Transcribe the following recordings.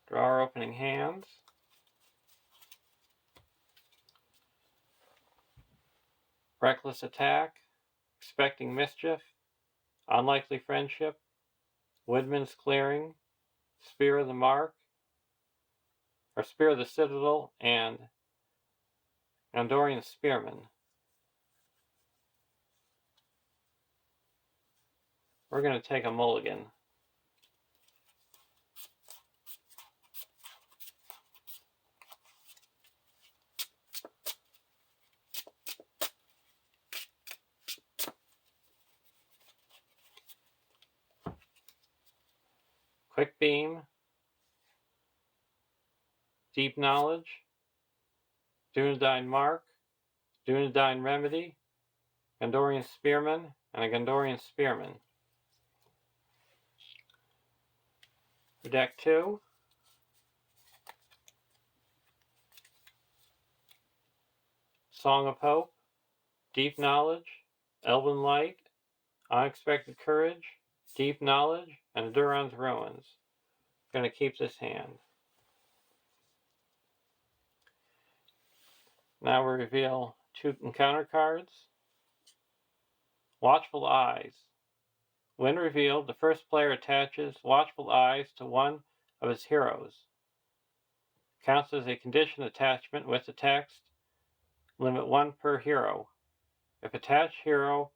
Draw our opening hands. Reckless Attack, Expecting Mischief, Unlikely Friendship, Woodman's Clearing, Spear of the Mark, or Spear of the Citadel, and Gondorian Spearman. We're going to take a mulligan. Quick Beam, Deep Knowledge, Dunedain Mark, Dunedain Remedy, Gondorian Spearman, and a Gondorian Spearman. For deck 2, Song of Hope, Deep Knowledge, Elven Light, Unexpected Courage, Deep Knowledge, and Duran's Ruins. I'm going to keep this hand. Now we reveal 2 encounter cards. Watchful Eyes. When revealed, the first player attaches Watchful Eyes to one of his heroes. Counts as a condition attachment with the text, limit 1 per hero. If attached hero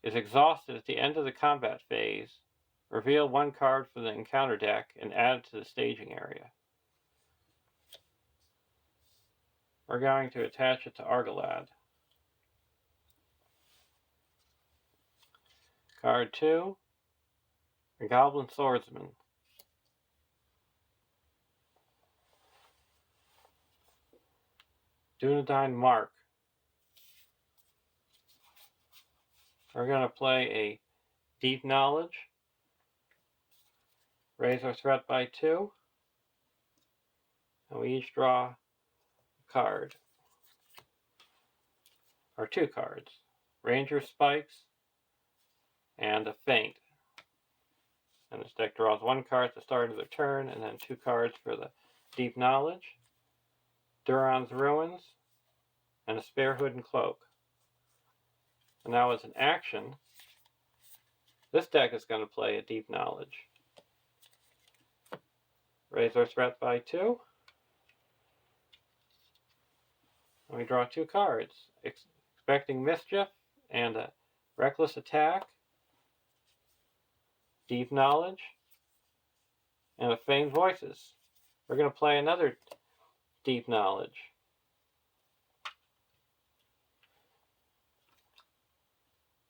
is exhausted at the end of the combat phase, reveal 1 card from the encounter deck and add it to the staging area. We're going to attach it to Argalad. Card 2, the Goblin Swordsman. Dunedain Mark. We're going to play a Deep Knowledge, raise our threat by 2, and we each draw a card, or 2 cards. Ranger Spikes and a Feint. And this deck draws 1 card at the start of the turn, and then 2 cards for the Deep Knowledge, Duran's Ruins, and a Spare Hood and Cloak. And now as an action, this deck is going to play a Deep Knowledge. Raise our threat by 2. And we draw 2 cards. Expecting Mischief and a Reckless Attack, Deep Knowledge, and a Feigned Voices. We're going to play another Deep Knowledge.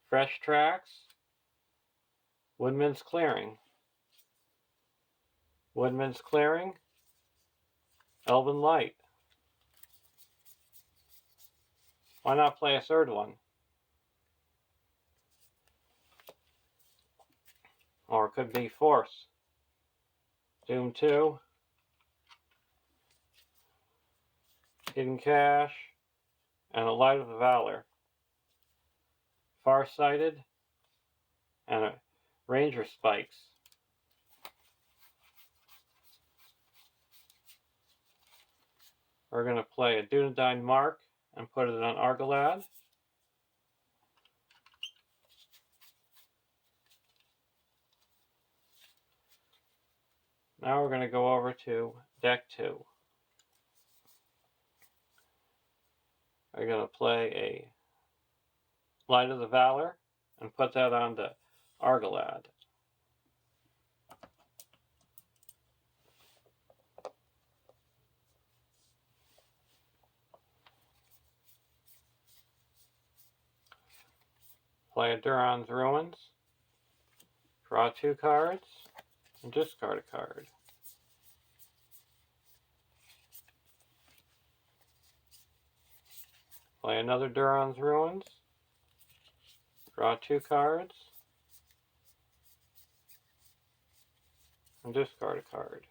Fresh Tracks, Woodman's Clearing. Woodman's Clearing, Elven Light. Why not play a third one? Or it could be Force. Doom 2, Hidden Cache, and a Light of the Valor. Farsighted, and a Ranger Spikes. We're going to play a Dunedain Mark and put it on Argalad. Now we're going to go over to deck 2. We're going to play a Light of the Valor and put that onto Argalad. Play a Duran's Ruins, draw 2 cards, and discard a card. Play another Duran's Ruins, draw 2 cards, and discard a card.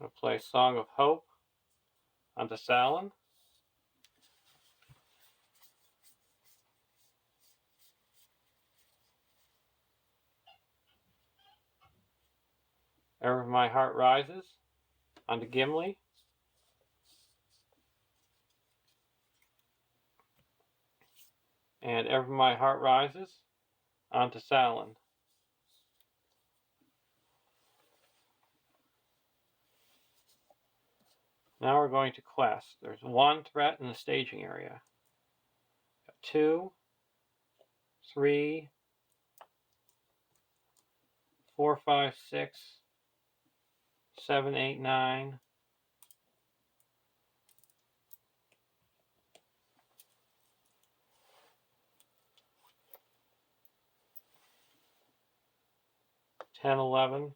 I'm going to play Song of Hope onto Salin. Ever My Heart Rises onto Gimli. And Ever My Heart Rises onto Salin. Now we're going to quest. There's one threat in the staging area. 2, 3, 4, 5, 6, 7, 8, 9. 10, 11.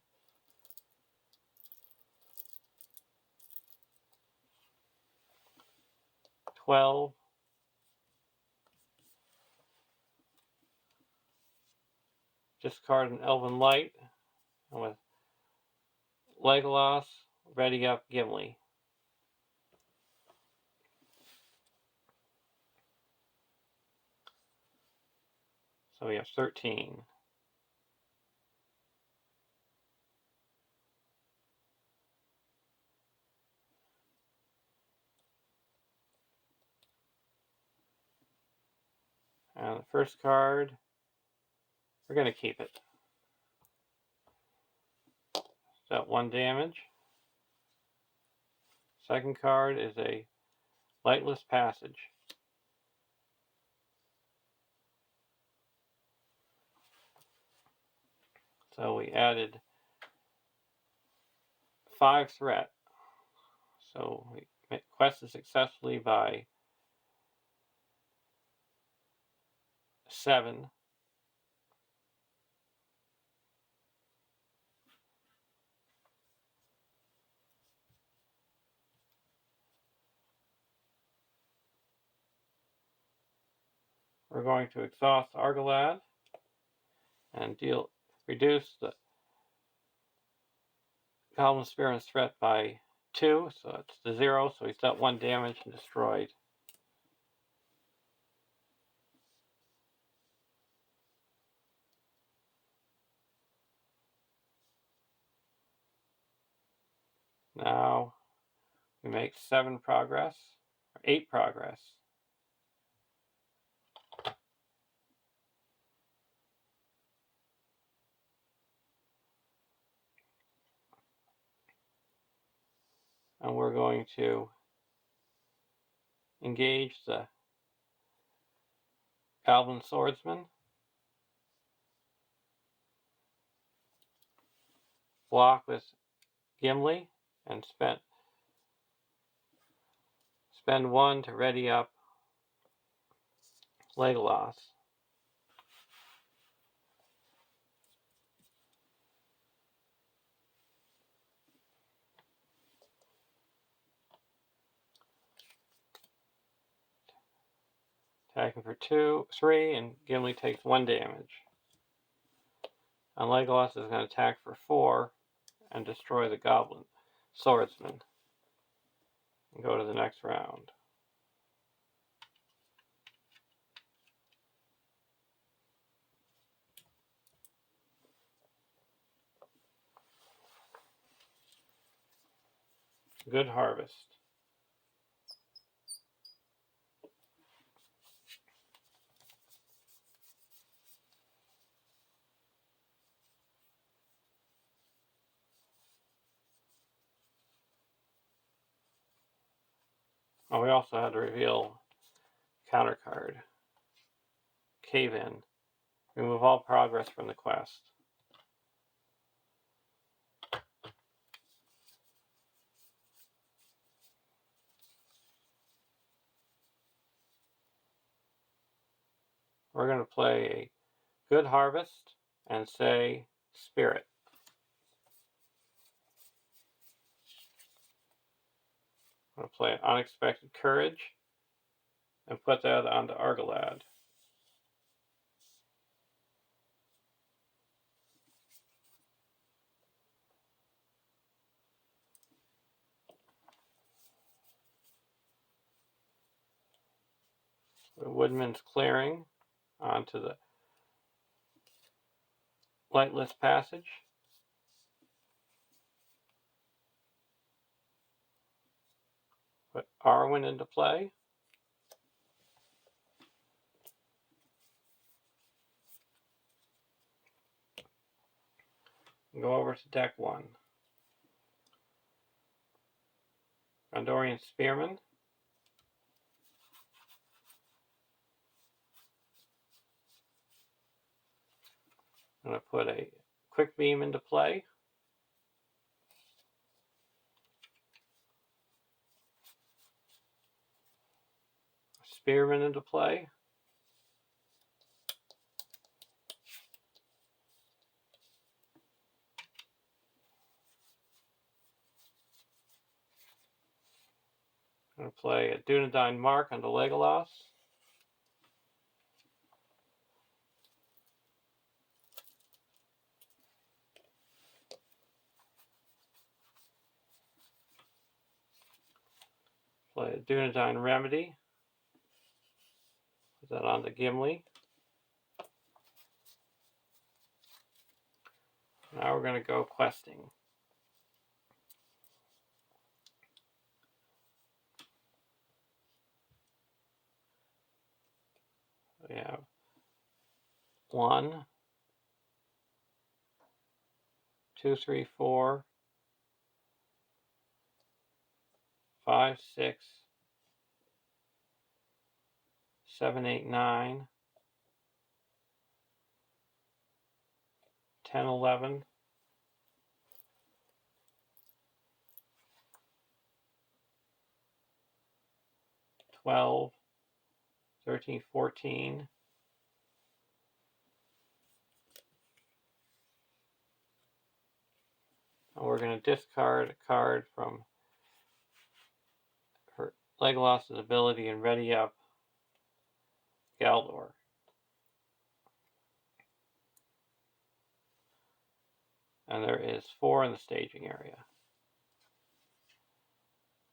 12. Discard an Elven Light. And with Legolas, ready up Gimli. So we have 13. And the first card, we're going to keep it. So 1 damage. Second card is a Lightless Passage. So we added 5 threat. So we quested successfully by 7. We're going to exhaust Argalad and reduce the Goblin Spirit's threat by 2, so it's to 0, so he's dealt 1 damage and destroyed. Now we make 7 progress, or 8 progress. And we're going to engage the Goblin Swordsman, block with Gimli, and spend 1 to ready up Legolas. Attacking for 3, and Gimli takes 1 damage. And Legolas is going to attack for 4 and destroy the Goblin Swordsman. And go to the next round. Good Harvest. Oh, we also had to reveal counter card. Cave In. Remove all progress from the quest. We're going to play a Good Harvest and say Spirit. I'm going to play Unexpected Courage and put that onto Argalad. The Woodman's Clearing onto the Lightless Passage. Arwen into play. Go over to deck 1. Gondorian Spearman. I'm going to put a Quick Beam into play. Spearman into play. I'm going to play a Dunedain Mark onto Legolas. Play a Dunedain Remedy. Put that onto Gimli. Now we're going to go questing. We have 1, 2, 3, 4, 5, 6, 7, 8, 9, 10, 11, 12, 13, 14, and we're going to discard a card from her Legolas' ability and ready up Galdor. And there is 4 in the staging area.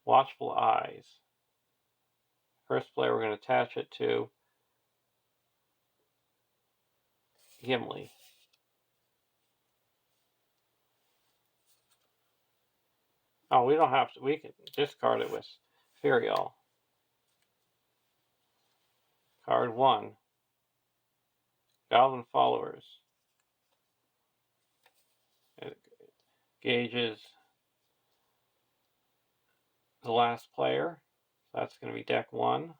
Watchful Eyes. First player, we're going to attach it to Gimli. Oh, we don't have to. We can discard it with Furiel. Card 1. Goblin Followers. It gauges the last player. So that's going to be deck 1.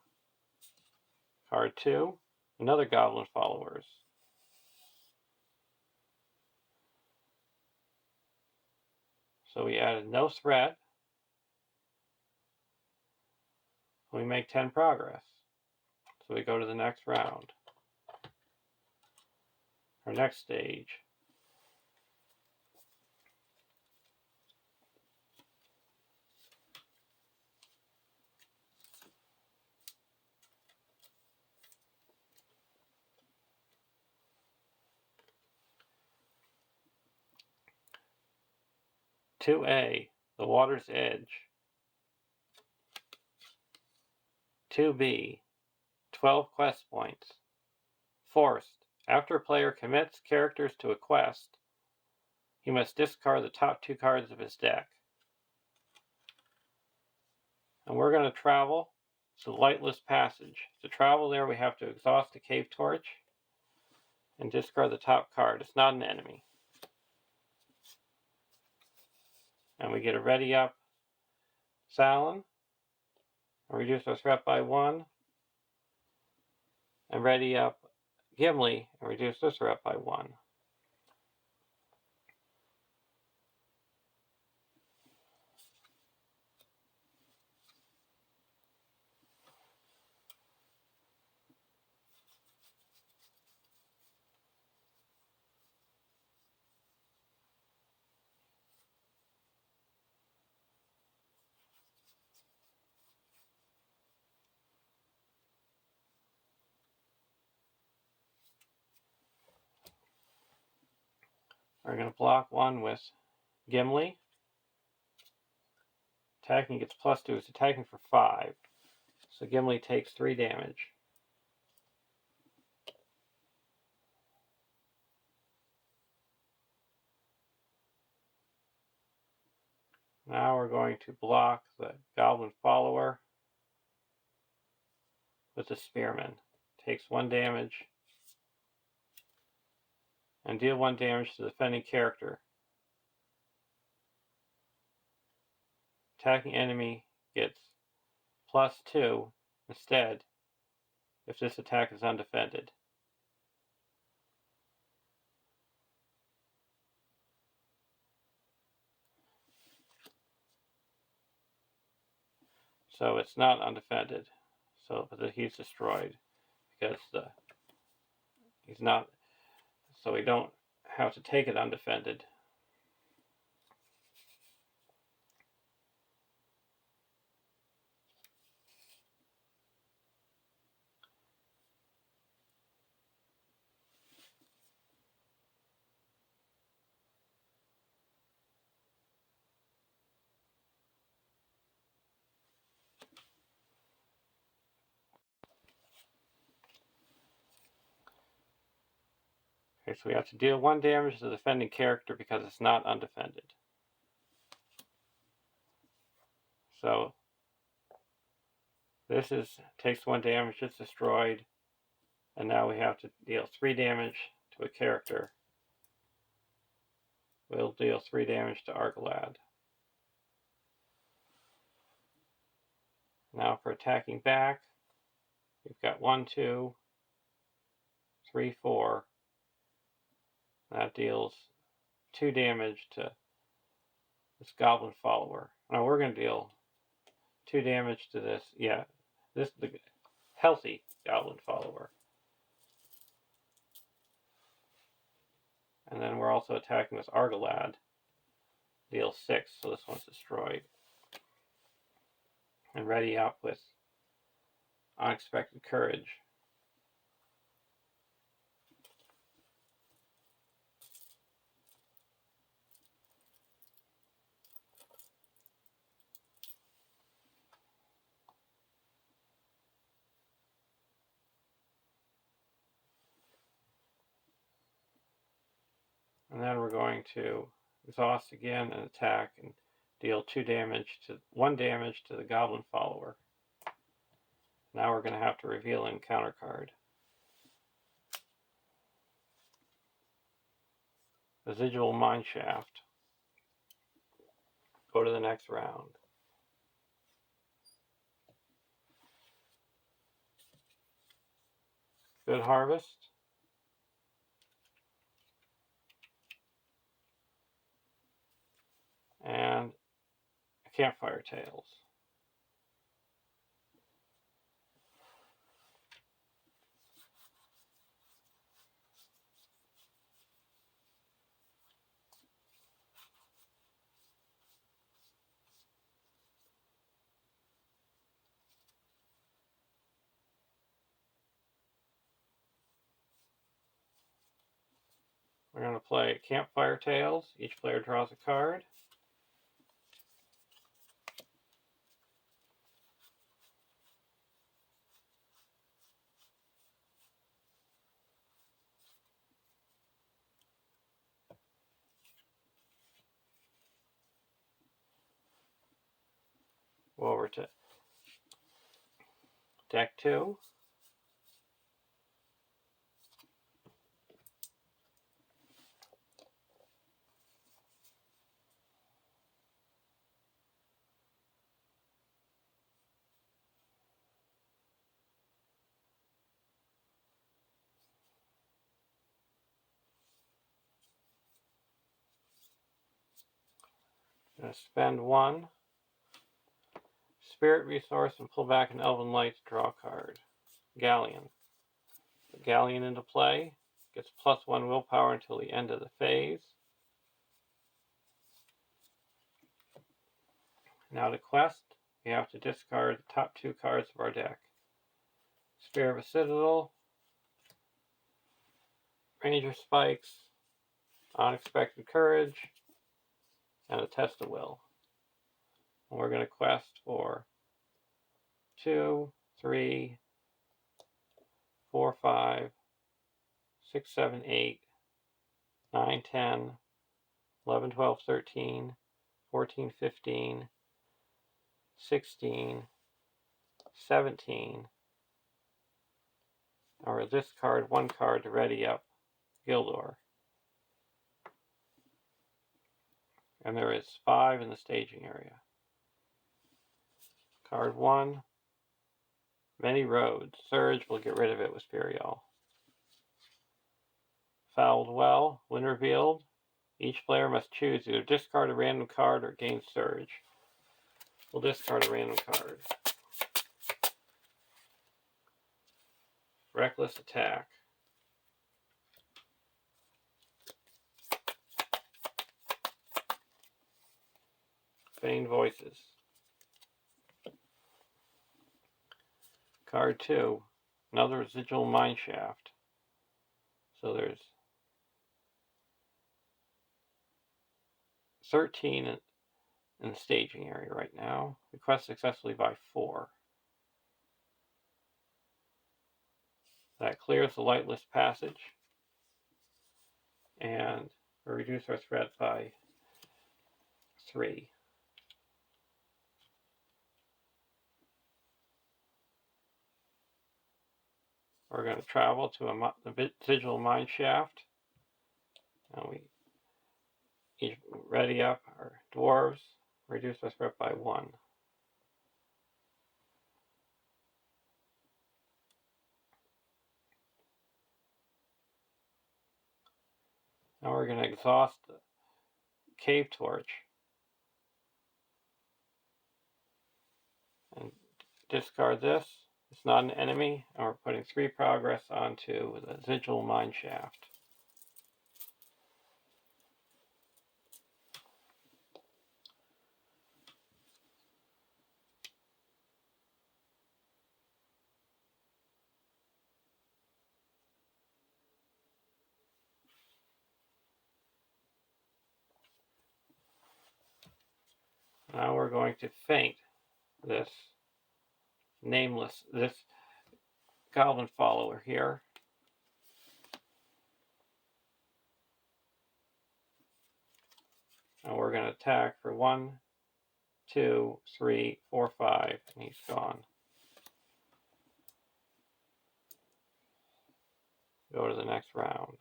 Card 2. Another Goblin Followers. So we added no threat. We make 10 progress. So we go to the next round. Our next stage. "2A, The Water's Edge." "2B, 12 quest points." Forced. After a player commits characters to a quest, he must discard the top 2 cards of his deck. And we're going to travel to Lightless Passage. To travel there, we have to exhaust a Cave Torch and discard the top card. It's not an enemy. And we get a Ready Up Salin, and reduce our threat by 1, and Ready Up Gimli, and reduce the threat by 1. We're going to block 1 with Gimli. Attacking gets +2. It's attacking for 5. So Gimli takes 3 damage. Now we're going to block the Goblin Follower with the spearman. Takes 1 damage. And deal 1 damage to the defending character. Attacking enemy gets +2 instead if this attack is undefended. So it's not undefended. So but he's destroyed because he's not. So we don't have to take it undefended. Okay, so we have to deal 1 damage to the defending character because it's not undefended. So this takes 1 damage, it's destroyed, and now we have to deal 3 damage to a character. We'll deal 3 damage to Argalad. Now for attacking back, we've got 1, 2, 3, 4. That deals 2 damage to this goblin follower. Now we're going to deal 2 damage to this, the healthy goblin follower. And then we're also attacking this Argalad. Deal 6, so this one's destroyed. And ready up with Unexpected Courage. And then we're going to exhaust again and attack and deal 1 damage to the goblin follower. Now we're going to have to reveal an encounter card. Residual Mineshaft. Go to the next round. Good Harvest. And Campfire Tales. We're going to play Campfire Tales. Each player draws a card. Go over to deck 2. I'm going to spend 1 Spirit Resource and pull back an Elven Light to draw a card. Galleon. The Galleon into play. Gets +1 willpower until the end of the phase. Now to quest, we have to discard the top 2 cards of our deck. Spear of a Citadel, Ranger Spikes, Unexpected Courage, and a Test of Will. And we're going to quest for 2, 3, 4, 5, 6, 7, 8, 9, 10, 11, 12, 13, 14, 15, 16, 17, Or discard one card to ready up Gildor. And there is 5 in the staging area. Card 1. Many Roads. Surge will get rid of it with Spirial. Fouled Well. When revealed, each player must choose either discard a random card or gain Surge. We'll discard a random card. Reckless Attack. Feigned Voices. Card 2. Another Residual Mineshaft. So there's 13 in the staging area right now. Request successfully by 4. That clears the Lightless Passage. And we reduce our threat by 3. We're going to travel to the Residual Mineshaft. And we each ready up our dwarves, reduce our threat by 1. Now we're going to exhaust the Cave Torch and discard this. It's not an enemy, and we're putting 3 progress onto the Residual Mineshaft. Now we're going to feint this Goblin Follower here. And we're going to attack for 1, 2, 3, 4, 5, and he's gone. Go to the next round.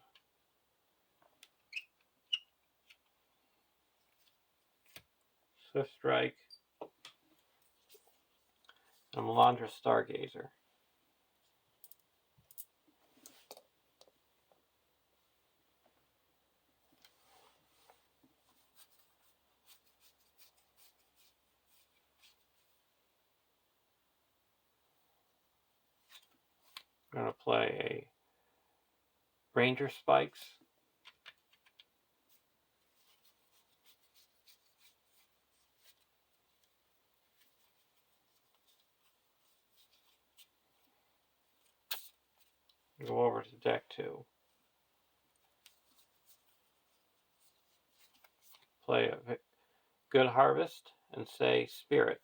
Swift Strike and Melandra Stargazer. I'm going to play a Ranger Spikes. Go over to deck 2. Play a Good Harvest and say Spirit.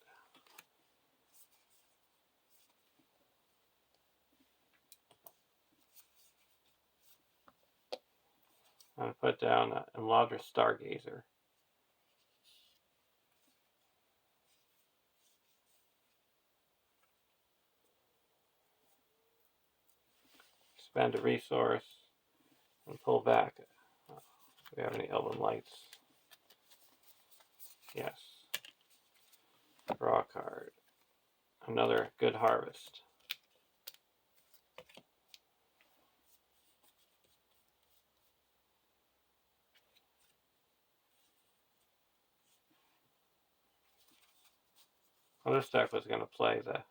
I'm going to put down a Melandra Stargazer. Spend a resource and pull back. Do we have any Elven Lights? Yes. Draw a card. Another Good Harvest. Well, this deck was going to play the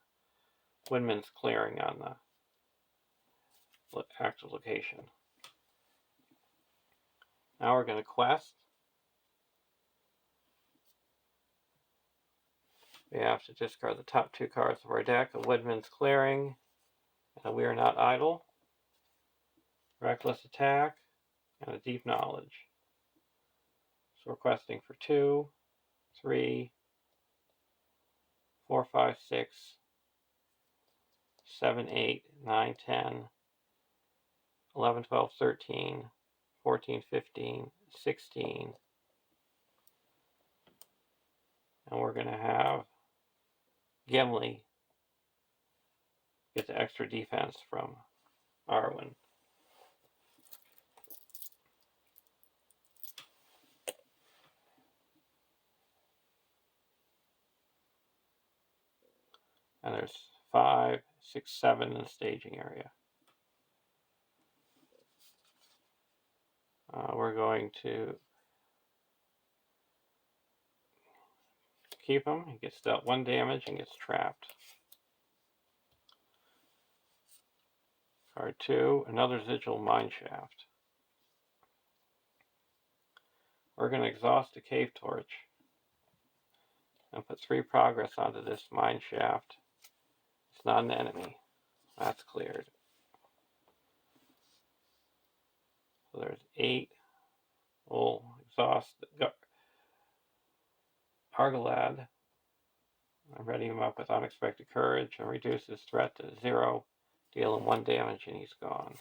Windman's Clearing on the active location. Now we're going to quest. We have to discard the top 2 cards of our deck, a Woodman's Clearing, and a We Are Not Idle, Reckless Attack, and a Deep Knowledge. So we're questing for 2, 3, 4, 5, 6, 7, 8, 9, 10, 11, 12, 13, 14, 15, 16. And we're going to have Gimli get the extra defense from Arwen. And there's 5, 6, 7 in the staging area. We're going to keep him. He gets dealt 1 damage and gets trapped. Card 2, another Sigil Mineshaft. We're going to exhaust a Cave Torch and put 3 progress onto this Mineshaft. It's not an enemy. That's cleared. So there's 8. We'll exhaust Argalad. I'm readying him up with Unexpected Courage and reduce his threat to 0. Deal him 1 damage and he's gone.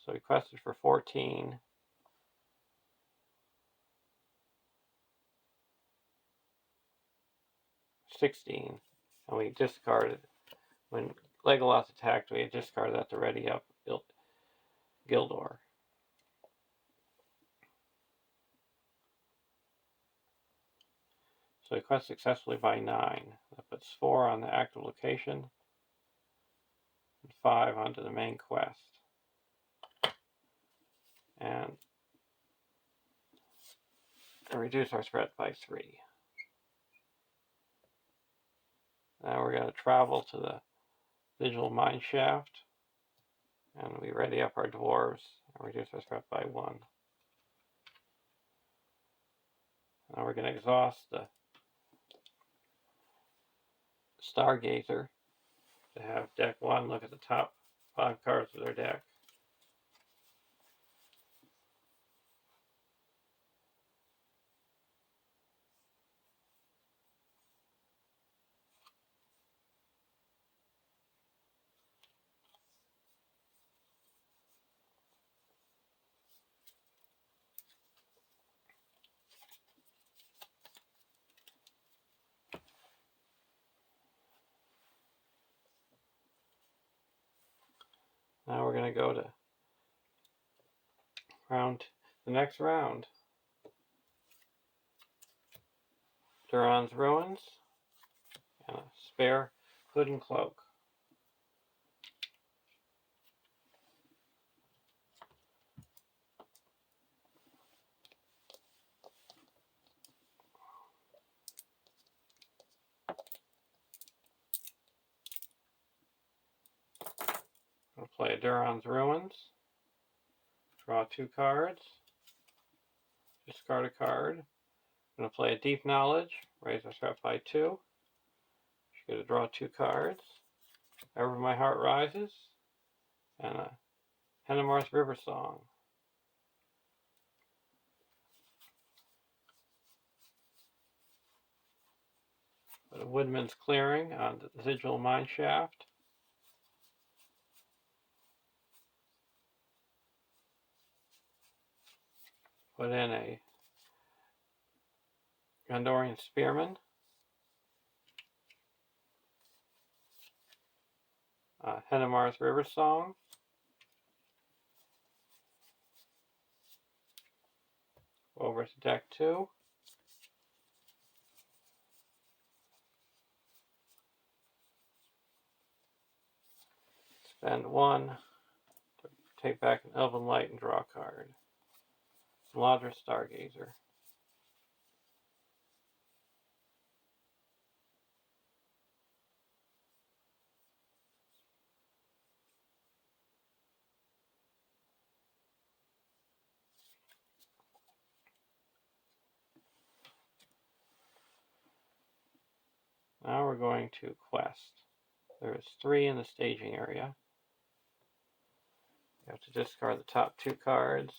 So he quested for 14. 16. And we discarded. When Legolas attacked, we discarded that to ready up Gildor. So he quests successfully by 9. That puts 4 on the active location and 5 onto the main quest. And reduce our threat by 3. Now we're going to travel to the Sigil Mineshaft, and we ready up our dwarves and reduce our threat by 1. Now we're going to exhaust the Stargazer to have deck 1 look at the top 5 cards of their deck. Now we're going to go to the next round. Duran's Ruins and a spare hood and cloak. I'll play Duran's Ruins. Draw 2 cards. Discard a card. I'm going to play a Deep Knowledge. Raise our threat by 2. She's going to draw 2 cards. Ever My Heart Rises. And a Hennemarth River Song. Put a Woodman's Clearing on the Sigil Mineshaft. Put in a Gondorian Spearman. Hennemarth River Song. Over to deck 2. Spend 1 to take back an Elven Light and draw a card. LOTR Stargazer. Now we're going to quest. There's 3 in the staging area. You have to discard the top 2 cards.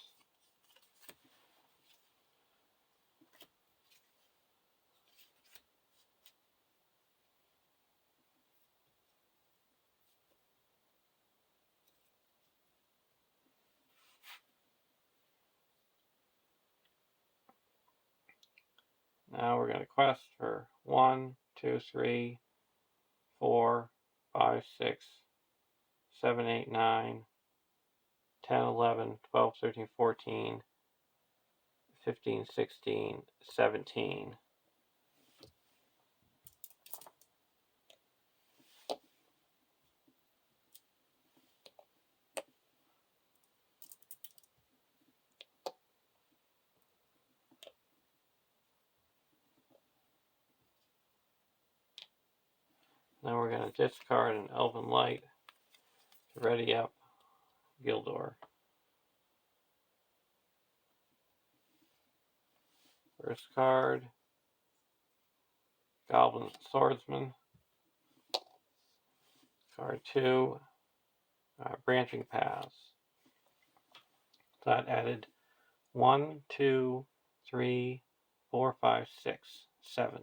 Now we're going to quest for 1, 2, 3, 4, 5, 6, 7, 8, 9, 10, 11, 12, 13, 14, 15, 16, 17. Now we're going to discard an Elven Light to ready up Gildor. First card, Goblin Swordsman. Card 2, Branching Paths. So that added 1, 2, 3, 4, 5, 6, 7.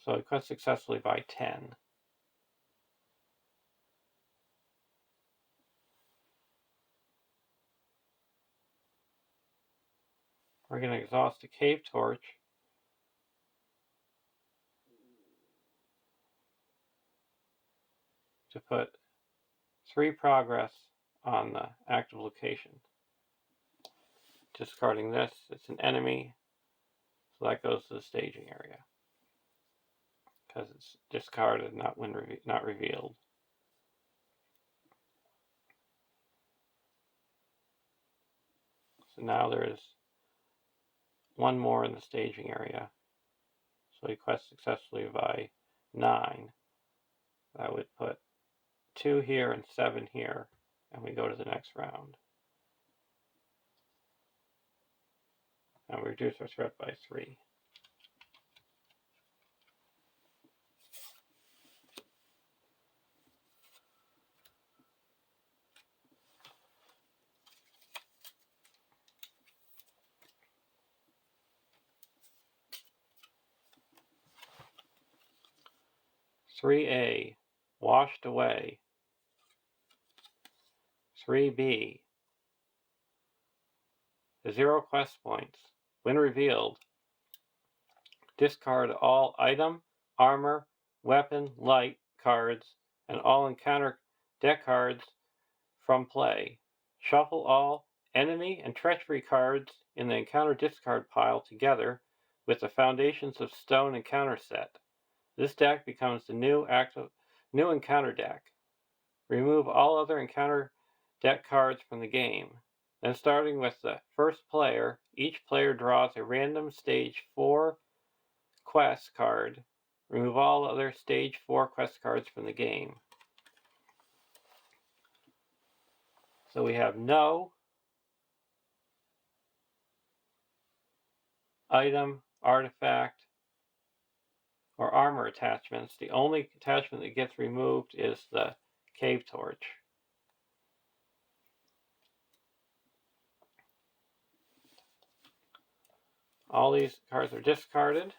So it cut successfully by 10. We're going to exhaust a Cave Torch to put 3 progress on the active location. Discarding this, it's an enemy, so that goes to the staging area because it's discarded, not revealed. So now there is 1 more in the staging area. So we quest successfully by 9. That would put 2 here and 7 here, and we go to the next round. And we reduce our threat by 3. "3A, washed away. 3B, 0 quest points. When revealed, discard all item, armor, weapon, light cards, and all encounter deck cards from play. Shuffle all enemy and treachery cards in the encounter discard pile together with the Foundations of Stone encounter set. This deck becomes the new encounter deck. Remove all other encounter deck cards from the game. Then starting with the first player, each player draws a random stage 4 quest card. Remove all other stage 4 quest cards from the game." So we have no item, artifact, or armor attachments. The only attachment that gets removed is the Cave Torch. All these cards are discarded.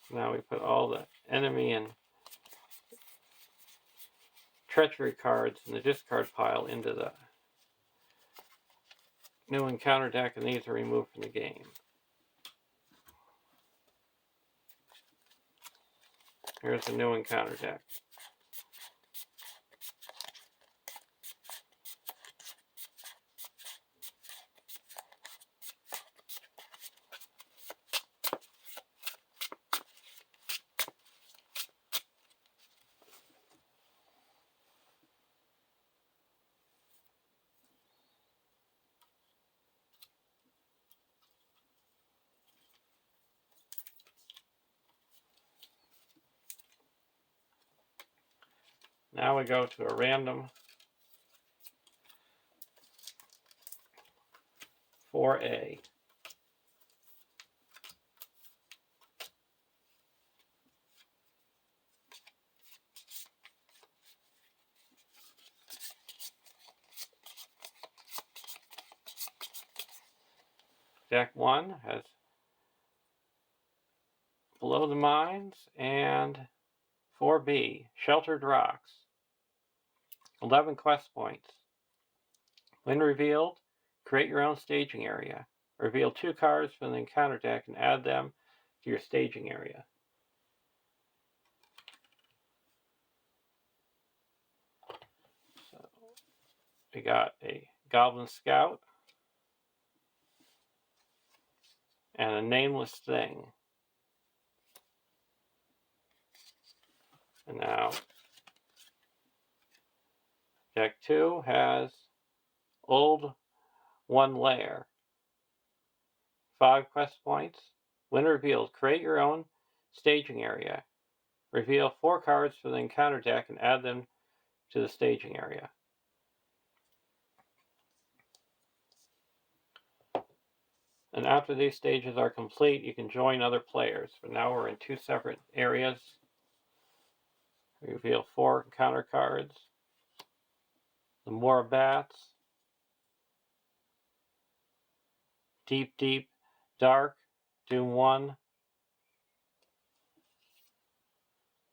Now we put all the enemy and treachery cards in the discard pile into the new encounter deck, and these are removed from the game. Here's the new encounter deck. Now we go to a random 4A. Deck 1 has Below the Mines and 4B, Sheltered Rocks. 11 quest points. When revealed, create your own staging area. Reveal 2 cards from the encounter deck and add them to your staging area. So we got a Goblin Scout and a Nameless Thing. And now deck 2 has Old One Lair. 5 quest points. When revealed, create your own staging area. Reveal 4 cards from the encounter deck and add them to the staging area. And after these stages are complete, you can join other players. For now, we're in 2 separate areas. Reveal 4 encounter cards. The Morabats. Deep, Deep, Dark, Doom 1.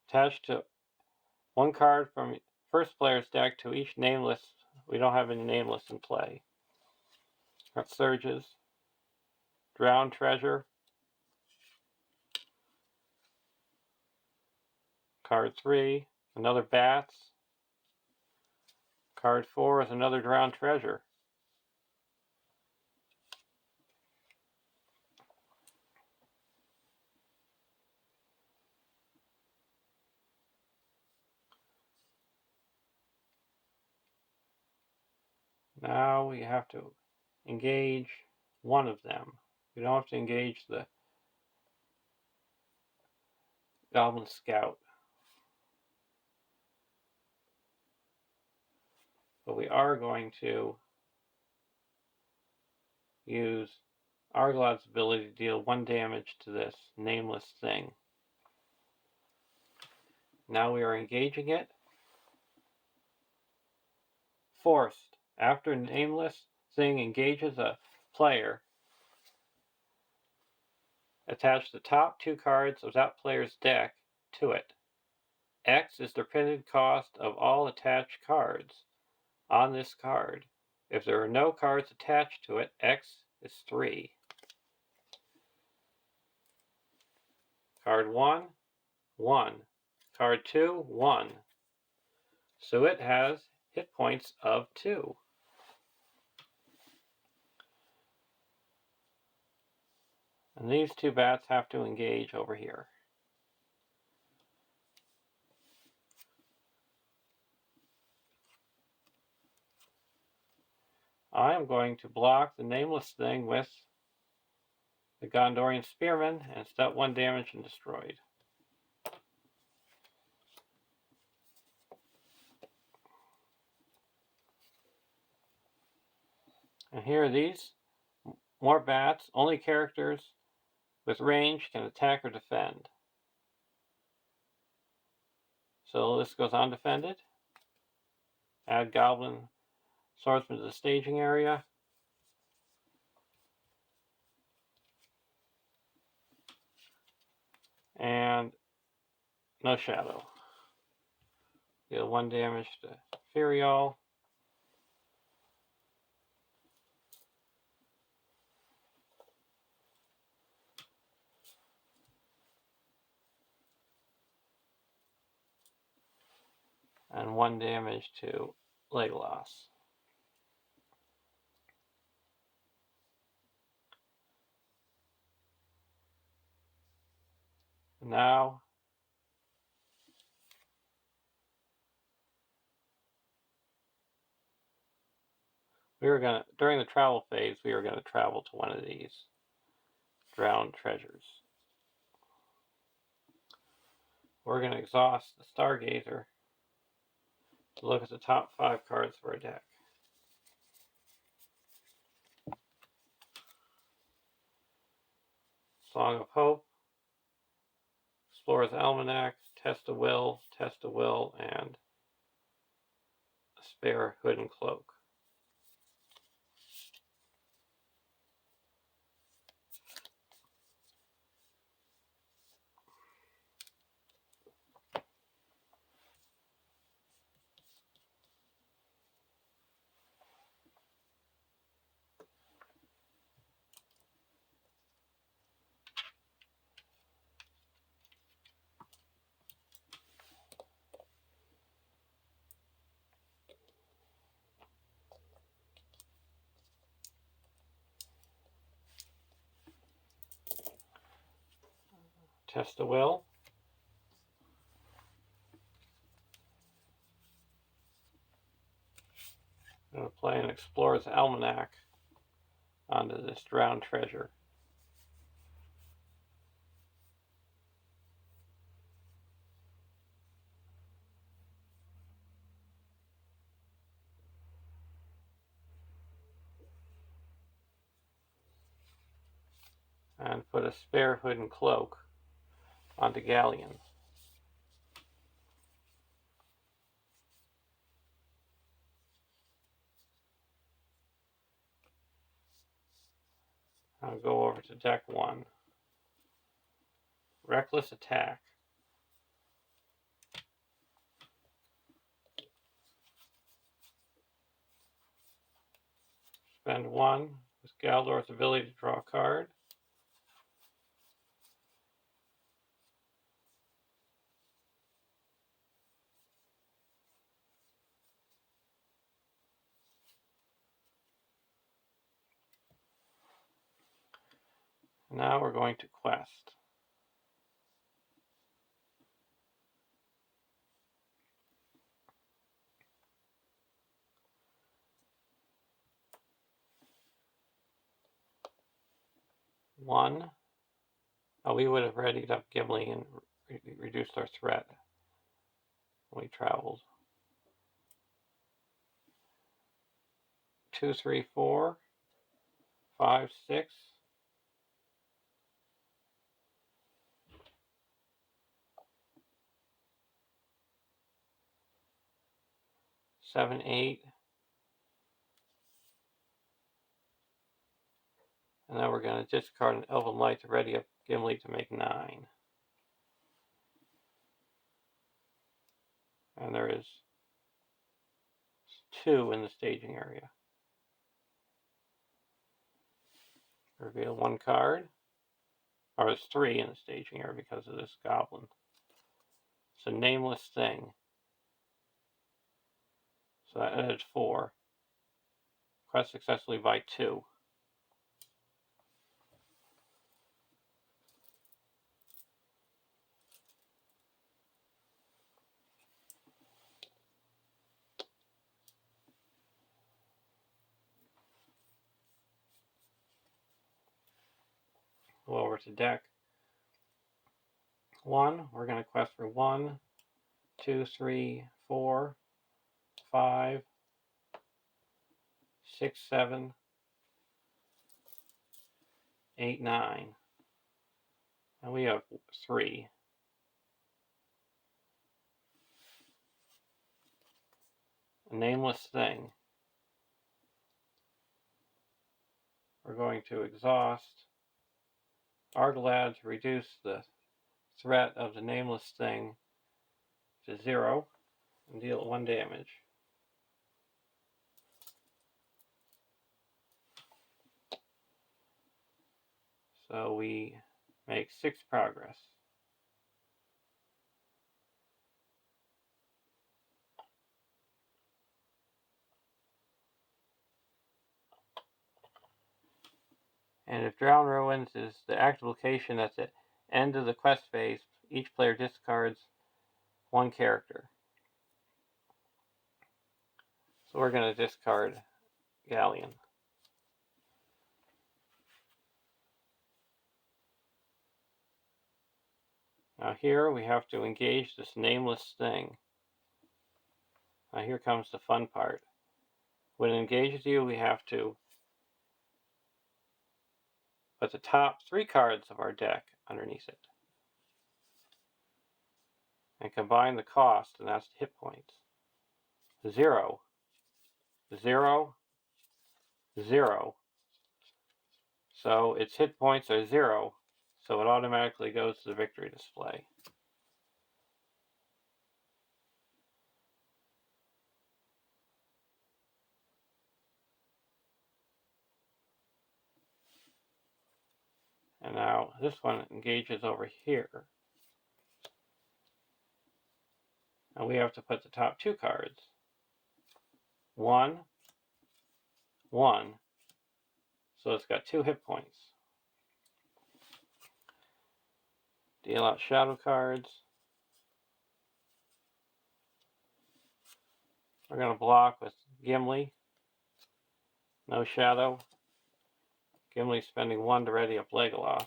Attached to 1 card from first player's deck to each nameless. We don't have any nameless in play. Got Surges. Drowned Treasure. Card 3, another Bats. Card 4 is another Drowned Treasure. Now we have to engage one of them. We don't have to engage the Goblin Scout. But we are going to use Arglod's ability to deal 1 damage to this Nameless Thing. Now we are engaging it. Forced. After Nameless Thing engages a player, attach the top 2 cards of that player's deck to it. X is the printed cost of all attached cards on this card. If there are no cards attached to it, X is 3. Card 1, 1. Card 2, 1. So it has hit points of 2. And these 2 bats have to engage over here. I am going to block the Nameless Thing with the Gondorian Spearman, and it's dealt 1 damage and destroyed. And here are these more bats. Only characters with range can attack or defend. So this goes undefended. Add Goblin Swordsman to the staging area. And no shadow. Deal 1 damage to Ferial. And 1 damage to Legolas. Now during the travel phase, we are going to travel to one of these drowned treasures. We're going to exhaust the Stargazer to look at the top 5 cards of our deck. Song of Hope, Explorer's Almanac, Test of Will, and a spare Hood and Cloak. Test the will. I'm going to play an Explorer's Almanac onto this drowned treasure. And put a spare hood and cloak onto galleon. I'll go over to deck 1. Reckless attack. Spend 1 with Galdor's ability to draw a card. Now we're going to quest. One. Oh, we would have readied up Gimli and reduced our threat when we traveled. 2, 3, 4, 5, 6. 7, 8. And now we're going to discard an Elven Light to ready up Gimli to make 9. And there is 2 in the staging area. Reveal 1 card. Or it's 3 in the staging area because of this goblin. It's a nameless thing. So that added 4. Quest successfully by 2. Go over to deck 1. We're going to quest for 1, 2, 3, 4, 5, 6, 7, 8, 9. And we have 3. A nameless thing. We're going to exhaust Arglad to reduce the threat of the nameless thing to 0 and deal 1 damage. So we make 6 progress. And if Drown Ruins is the active location at the end of the quest phase, each player discards 1 character. So we're going to discard Galleon. Now here we have to engage this nameless thing. Now here comes the fun part. When it engages you, we have to put the top 3 cards of our deck underneath it. And combine the cost, and that's the hit points. 0, 0, 0. So its hit points are 0, so it automatically goes to the victory display. And now this one engages over here. And we have to put the top 2 cards. 1, 1. So it's got 2 hit points. Deal out shadow cards. We're going to block with Gimli. No shadow. Gimli spending 1 to ready up Legolas.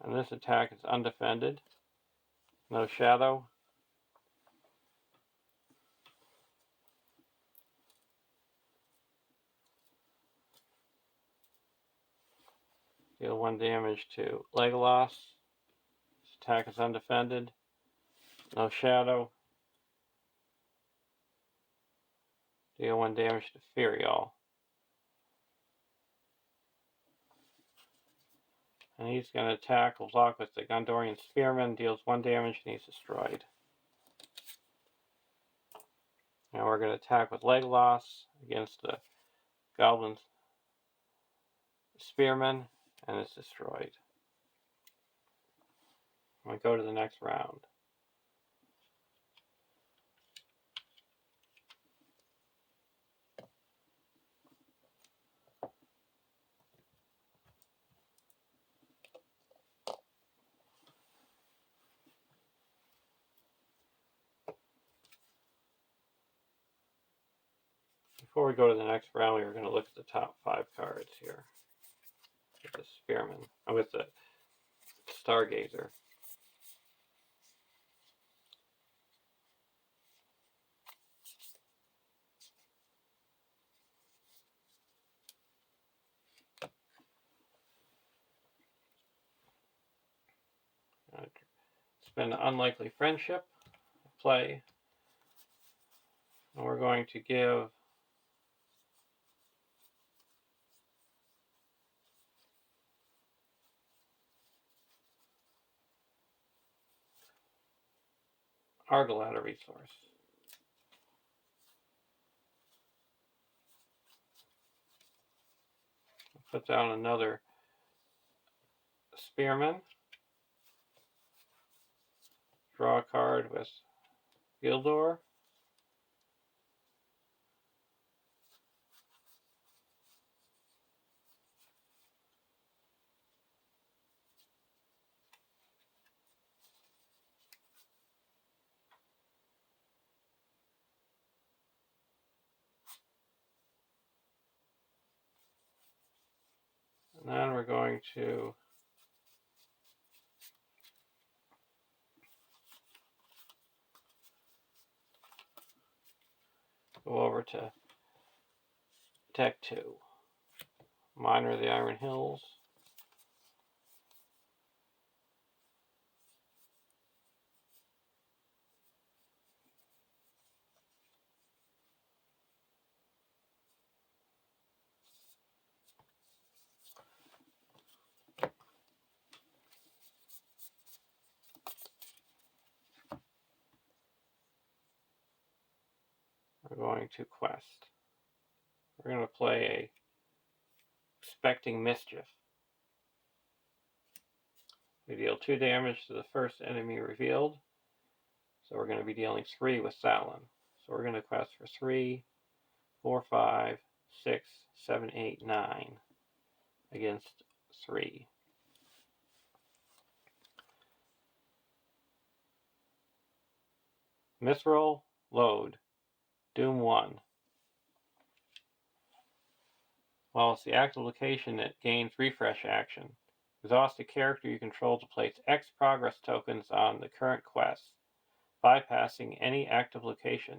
And this attack is undefended. No shadow. Deal 1 damage to Legolas. This attack is undefended. No shadow. Deal 1 damage to Firial. And he's going to attack or block with the Gondorian Spearman. Deals 1 damage and he's destroyed. Now we're going to attack with Legolas against the Goblin Spearman. And it's destroyed. We go to the next round. Before we go to the next round, we were going to look at the top 5 cards here. With the Spearman, with the Stargazer. Spend an Unlikely Friendship, play, and we're going to give Argalad a resource. Put down another Spearman. Draw a card with Gildor. And then we're going to go over to deck 2. Miner of the Iron Hills. We're going to quest. We're going to play a Expecting Mischief. We deal 2 damage to the first enemy revealed. So we're going to be dealing 3 with Salin. So we're going to quest for 3, 4, 5, 6, 7, 8, 9 against 3. Misroll, load, Doom 1. While it's the active location, it gains refresh action. Exhaust a character you control to place X progress tokens on the current quest, bypassing any active location.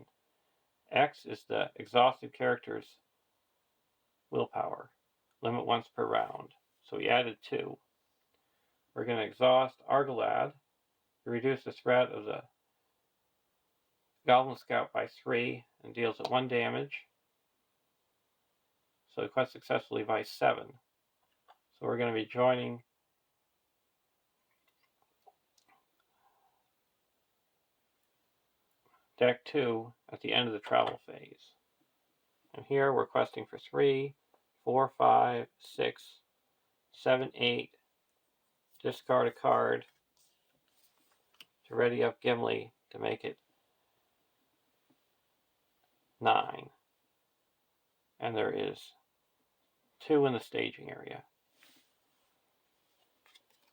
X is the exhausted character's willpower. Limit once per round. So we added 2. We're going to exhaust Argalad to reduce the threat of the Goblin Scout by 3 and deals it 1 damage. So the quest successfully by 7. So we're going to be joining deck 2 at the end of the travel phase. And here we're questing for 3, 4, 5, 6, 7, 8. Discard a card to ready up Gimli to make it 9. and there is 2 in the staging area.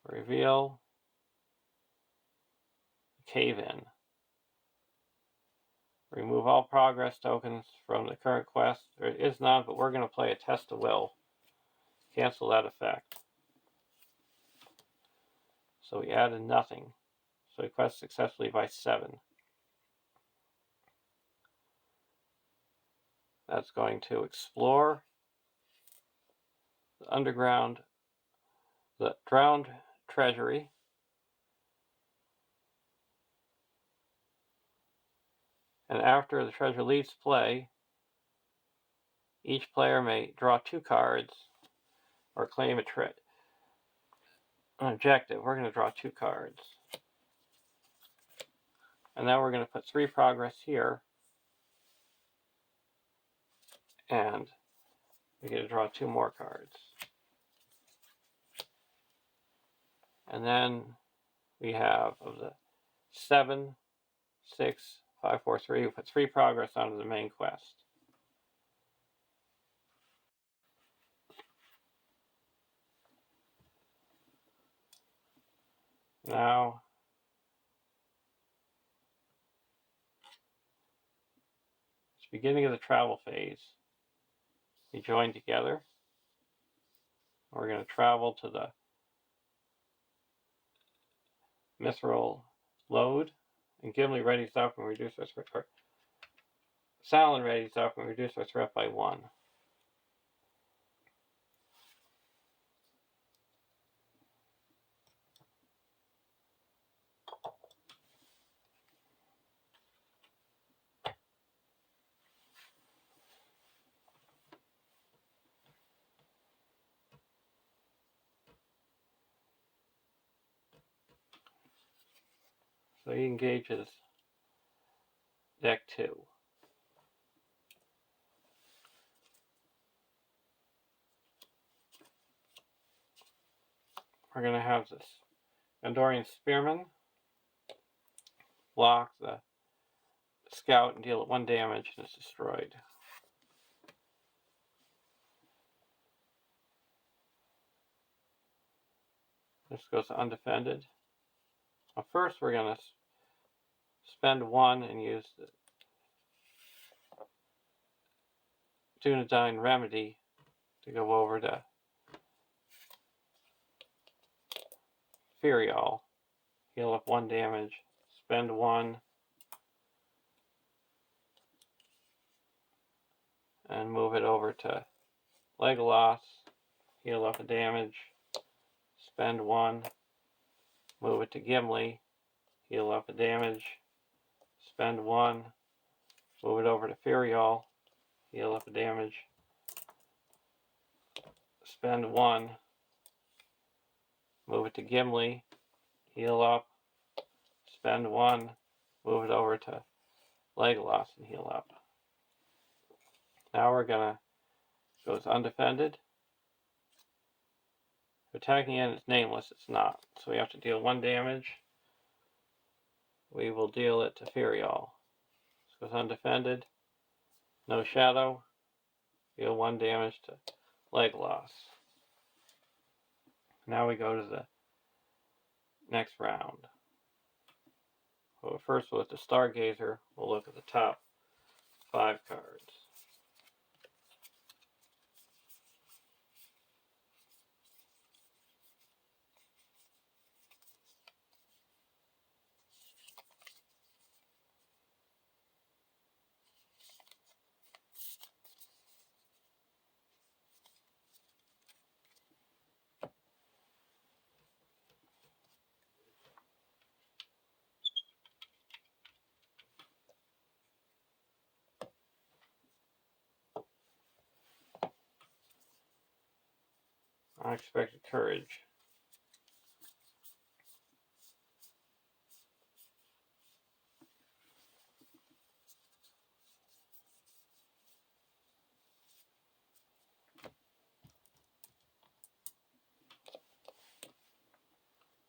Reveal, cave in. Remove all progress tokens from the current quest. There is none, but we're going to play a test of will. Cancel that effect. So we added nothing. So we quest successfully by 7. That's going to explore the underground, the drowned treasury. And after the treasure leaves play, each player may draw 2 cards or claim an objective. We're going to draw 2 cards. And now we're going to put 3 progress here. And we get to draw 2 more cards. And then we have of the 7, 6, 5, 4, 3, we put 3 progress onto the main quest. Now, it's the beginning of the travel phase. We join together. We're going to travel to the mithril lode, and Gimli readies up and reduce our threat. Salin readies up and reduce our threat by 1. So he engages deck 2. We're going to have this Andorian Spearman block the scout and deal it 1 damage, and it's destroyed. This goes undefended. Now first we're going to spend 1 and use the Dunedain Remedy to go over to Ferial. Heal up 1 damage. Spend 1. And move it over to Legolas. Heal up a damage. Spend 1. Move it to Gimli. Heal up a damage. Spend 1. Move it over to Ferial. Heal up a damage. Spend 1. Move it to Gimli. Heal up. Spend 1. Move it over to Legolas and heal up. Now we're gonna goes undefended. Attacking it is nameless, it's not. So we have to deal 1 damage. We will deal it to Ferial. This goes undefended. No shadow. Deal 1 damage to Legolas. Now we go to the next round. Well, first with the Stargazer, we'll look at the top 5 cards. Unexpected Courage.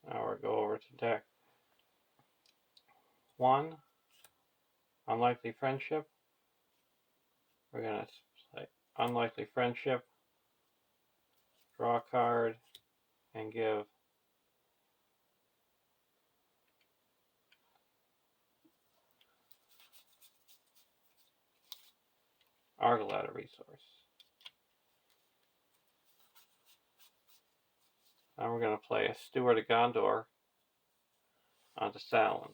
Now we'll go over to deck 1. Unlikely Friendship. We're going to play Unlikely Friendship, draw a card, and give Argolat a resource. Now we're going to play a Steward of Gondor onto Salin.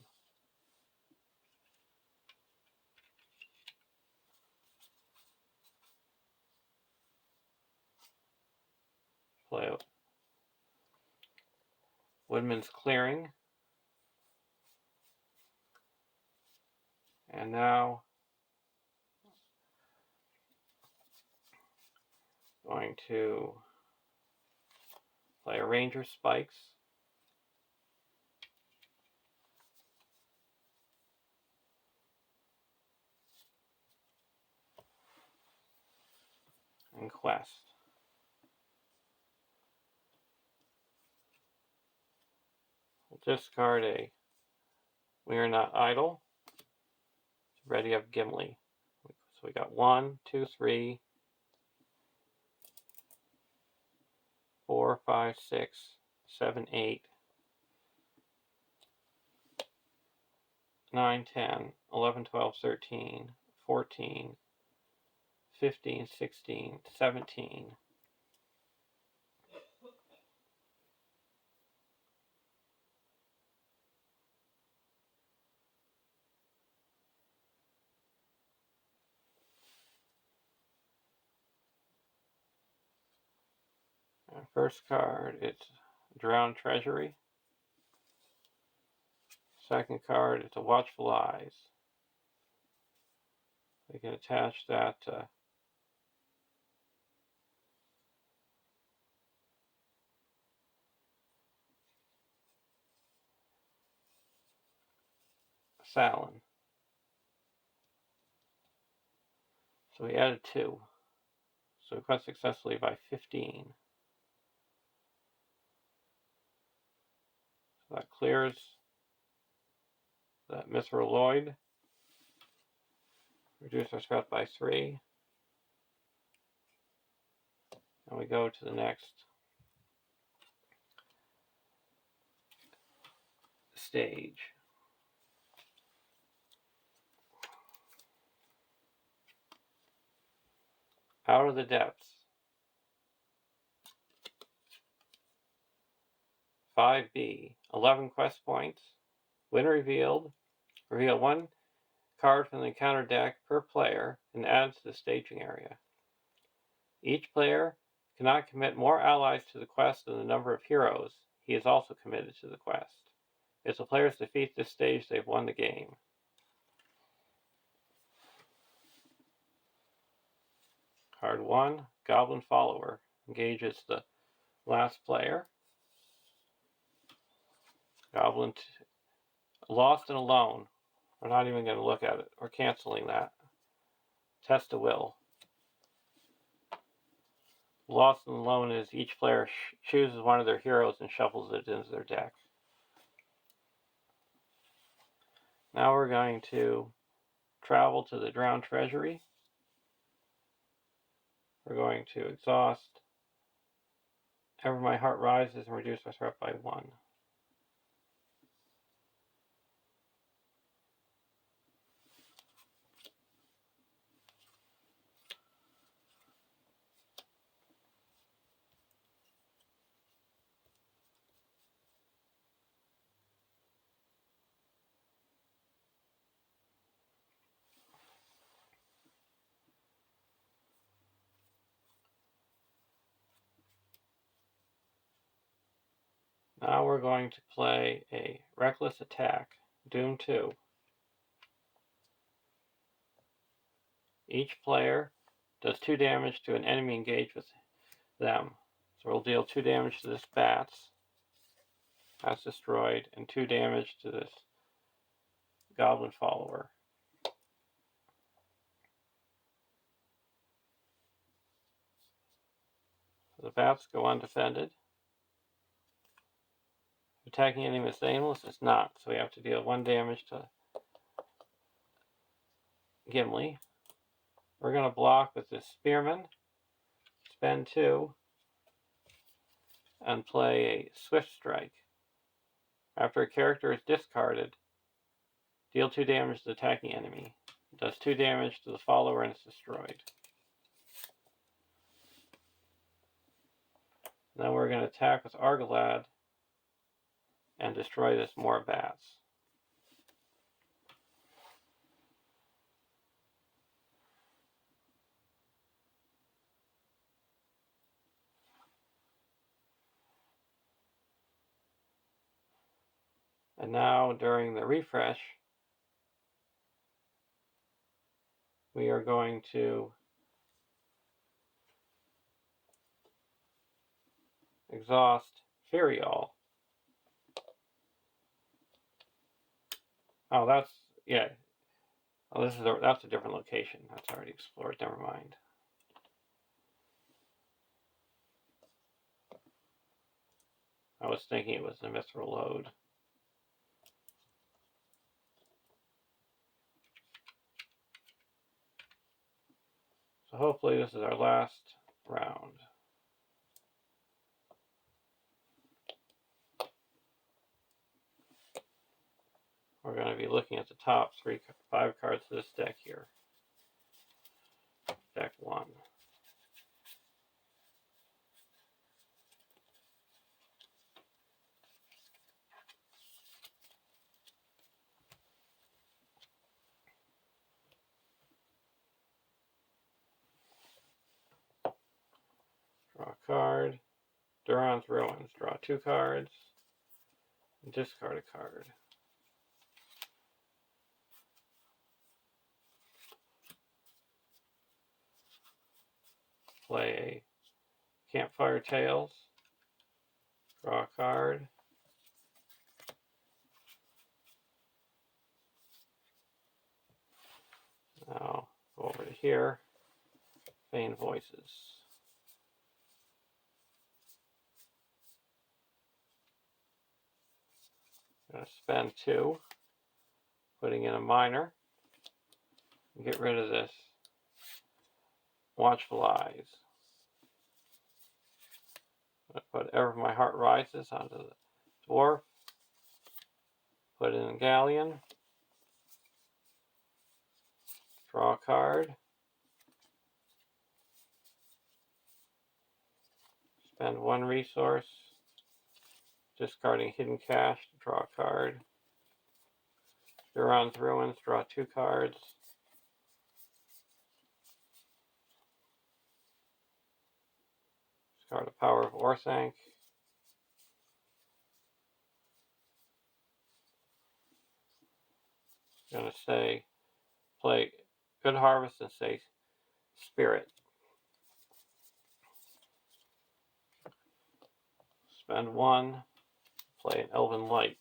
Play Woodman's Clearing. And now going to play a Ranger Spikes. And Quest. We'll discard a We Are Not Idle. Ready up Gimli. So we got 1, 2, 3, 4, 5, 6, 7, 8, 9, 10, 11, 12, 13, 14, 15, 16, 17. First card, it's Drowned Treasury. Second card, it's a Watchful Eyes. We can attach that to Salin. So we added 2. So we quest successfully by 15. So that clears that Mithril Lloyd. Reduce our threat by 3. And we go to the next stage. Out of the Depths. 5B. 11 quest points. When revealed, reveal 1 card from the encounter deck per player and add to the staging area. Each player cannot commit more allies to the quest than the number of heroes he is also committed to the quest. If the players defeat this stage, they've won the game. Card 1, Goblin Follower, engages the last player. Goblin Lost and Alone. We're not even going to look at it. We're canceling that. Test of Will. Lost and Alone is each player chooses one of their heroes and shuffles it into their deck. Now we're going to travel to the Drowned Treasury. We're going to exhaust Ever My Heart Rises and reduce our threat by 1. Now we're going to play a Reckless Attack, Doom 2. Each player does 2 damage to an enemy engaged with them. So we'll deal 2 damage to this Bats. That's destroyed, and 2 damage to this Goblin Follower. So the Bats go undefended. Attacking enemy is aimless. It's not, so we have to deal 1 damage to Gimli. We're going to block with this Spearman, spend 2, and play a Swift Strike. After a character is discarded, deal 2 damage to the attacking enemy. It does 2 damage to the follower and is destroyed. Then we're going to attack with Argalad and destroy this Morbats. And now, during the refresh, we are going to exhaust Ferial. Oh, that's, yeah. Oh, that's a different location. That's already explored. Never mind. I was thinking it was the Mithril Load. So hopefully this is our last round. We're going to be looking at the top 5 cards of this deck here. Deck 1. Draw a card. Duran's Ruins. Draw 2 cards. And discard a card. Play a Campfire Tales. Draw a card. Now go over to here. Vain Voices. I'm going to spend 2. Putting in a Miner. And get rid of this Watchful Eyes. I'm going to put Ever My Heart Rises onto the Dwarf. Put in a Galleon. Draw a card. Spend 1 resource. Discarding Hidden Cache to draw a card. Duran's Ruins, draw 2 cards. Discard the Power of Orthanc. I'm going to say, play Good Harvest and say Spirit. Spend 1, play an Elven Light.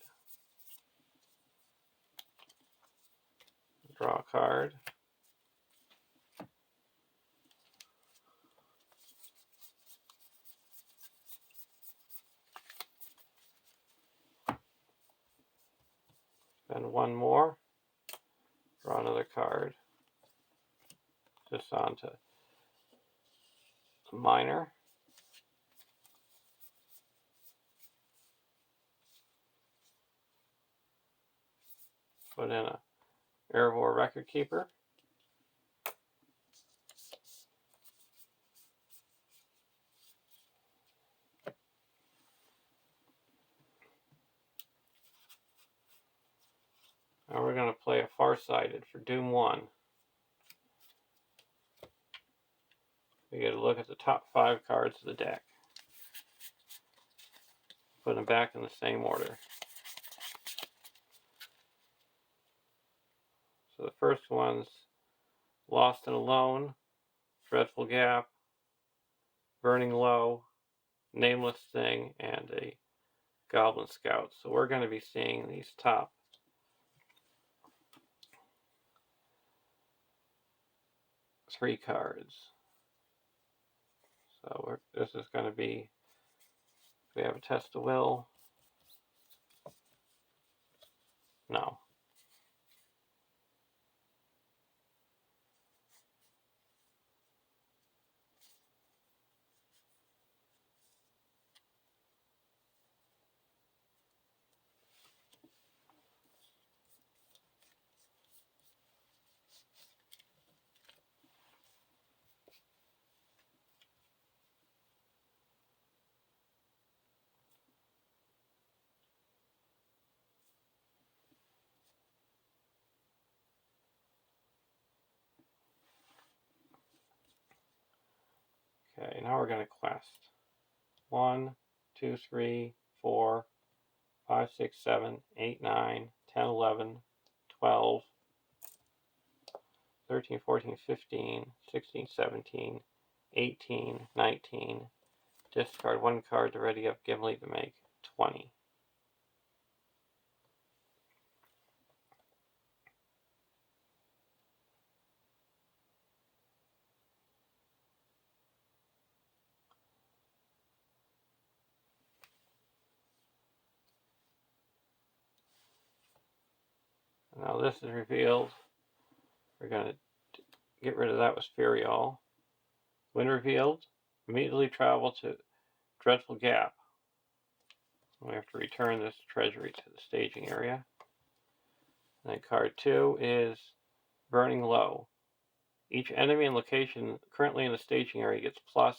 Draw a card. Spend 1 more. Draw another card. Just onto the Miner. Put in a Erebor Record Keeper. Now we're going to play a Farsighted for Doom 1. We get a look at the top 5 cards of the deck. Put them back in the same order. So the first one's Lost and Alone, Dreadful Gap, Burning Low, Nameless Thing, and a Goblin Scout. So we're going to be seeing these top 3 cards. So this is going to be, we have a Test of Will. No. Now we're going to quest 1, 2, 3, 4, 5, 6, 7, 8, 9, 10, 11, 12, 13, 14, 15, 16, 17, 18, 19. Discard one card to ready up Gimli to make 20. Now this is revealed. We're going to get rid of that with Furiol. When revealed, immediately travel to Dreadful Gap. We have to return this treasury to the staging area. And then card 2 is Burning Low. Each enemy and location currently in the staging area gets +1.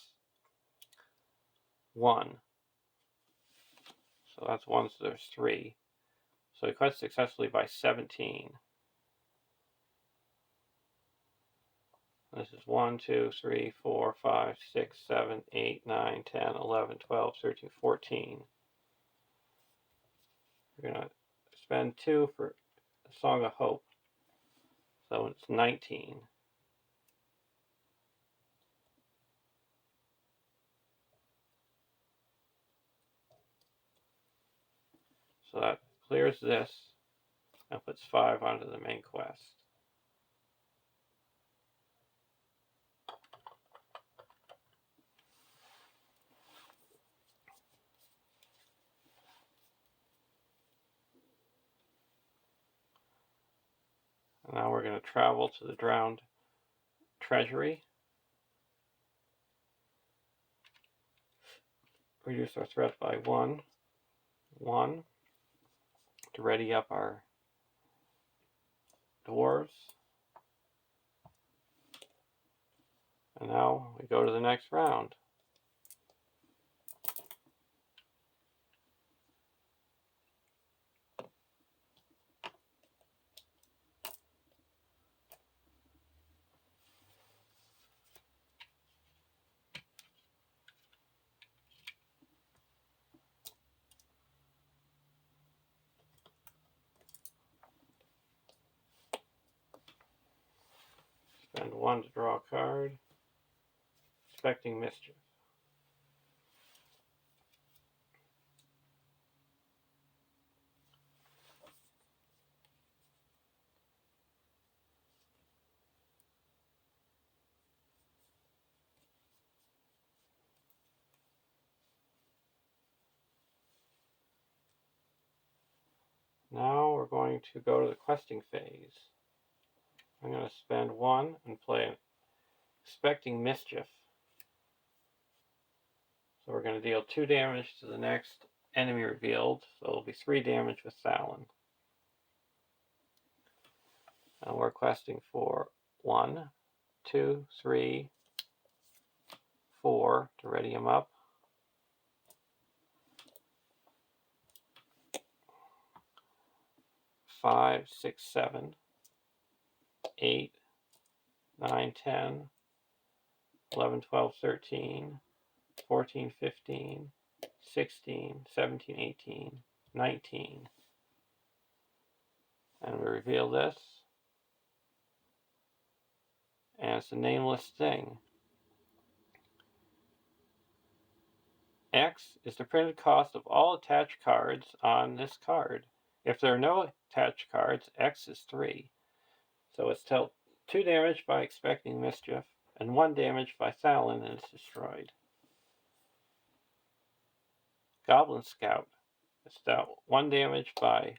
So that's 1, so there's 3. So we quest successfully by 17. This is 1, 2, 3, 4, 5, 6, 7, 8, 9, 10, 11, 12, 13, 14. We're going to spend 2 for a Song of Hope. So it's 19. So that clears this and puts 5 onto the main quest. And now we're going to travel to the Drowned Treasury. Reduce our threat by 1 to ready up our dwarves. And now we go to the next round. Spend 1 to draw a card. Expecting Mischief. Now we're going to go to the questing phase. I'm going to spend 1 and play Expecting Mischief. So we're going to deal 2 damage to the next enemy revealed. So it'll be 3 damage with Thalon. And we're questing for 1, 2, 3, 4 to ready him up. 5, 6, 7, 8, 9, 10, 11, 12, 13, 14, 15, 16, 17, 18, 19. And we reveal this. And it's a nameless thing. X is the printed cost of all attached cards on this card. If there are no attached cards, X is 3. So it's dealt 2 damage by Expecting Mischief, and 1 damage by Thalon, and it's destroyed. Goblin Scout. It's dealt 1 damage by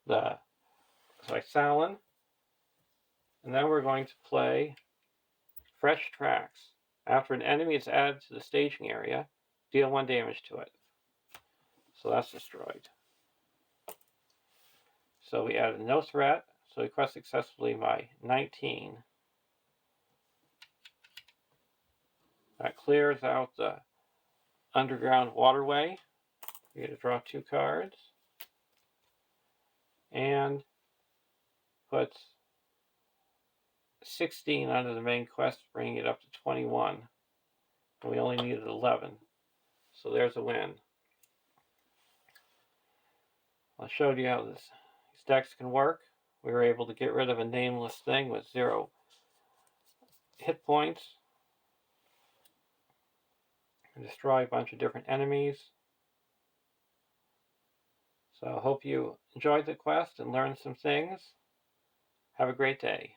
Thalon. And then we're going to play Fresh Tracks. After an enemy is added to the staging area, deal 1 damage to it. So that's destroyed. So we added no threat, so we quest successfully by 19. That clears out the underground waterway. You get to draw 2 cards. And puts 16 under the main quest, bringing it up to 21. And we only needed 11. So there's a win. I showed you how these decks can work. We were able to get rid of a nameless thing with 0 hit points and destroy a bunch of different enemies. So I hope you enjoyed the quest and learned some things. Have a great day.